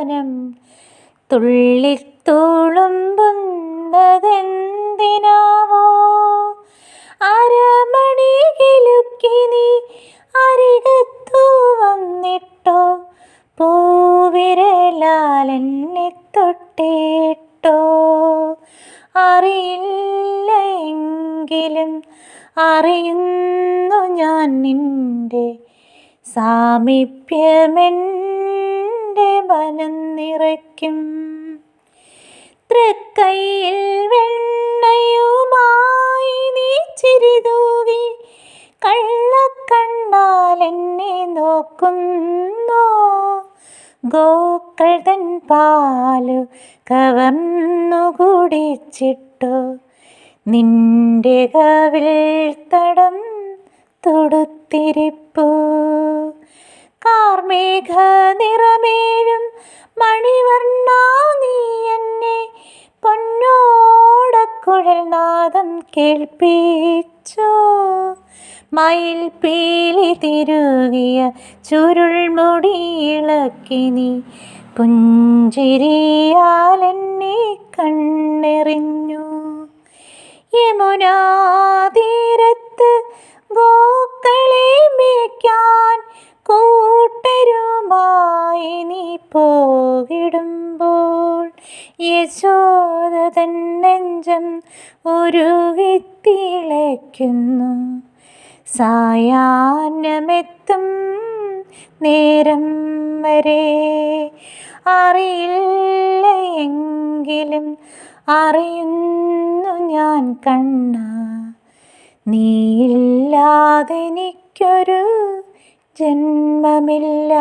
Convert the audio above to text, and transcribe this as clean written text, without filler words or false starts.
മനം തുള്ളിത്തുളുമ്പുന്നതെന്തിനാവോ? അരമണി കിലുക്കി നീ അരികത്തു വന്നിട്ടോ, പൂവിരലാലെന്നെ തൊട്ടിട്ടോ. അറിയില്ല എങ്കിലും അറിയുന്നു ഞാൻ നിന്റെ സാമീപ്യമെൻ്റെ മനം നിറയ്ക്കും. തൃക്കൈയിൽ വെണ്ണയുമായി നീ ചിരിതൂകി കള്ളക്കണ്ണാലെന്നെ നോക്കുന്നോ? ഗോക്കൾ തൻ പാലു കവർന്നു കുടിച്ചിട്ടോ, നിന്റെ കവിൾ തടം തൊടുത്തിരിപ്പു. കാർമേഘ നിറമേഴും മണിവർണ്ണ നീ എന്നെ പൊന്നോടക്കുഴൽ നാദം കേൾപ്പിച്ചോ. മയിൽ പീലി തിരുകിയ ചുരുൾമുടിയിളക്കി നീ പുഞ്ചിരിയാലെന്നെ കണ്ണെറിഞ്ഞു. യമുനാ തീരത്ത് ഗോക്കളെ മേയ്ക്കാൻ കൂട്ടരുമായി നീ പോകിടുമ്പോൾ യശോദ തൻ നെഞ്ചം ഉരുകിത്തിളയ്ക്കുന്നു. സായാഹ്നമെത്തും നേരം വരെ അറിയില്ല എങ്കിലും അറിയുന്നു ഞാൻ കണ്ണാ, നീയില്ലാതെനിക്കൊരു ജന്മമില്ല.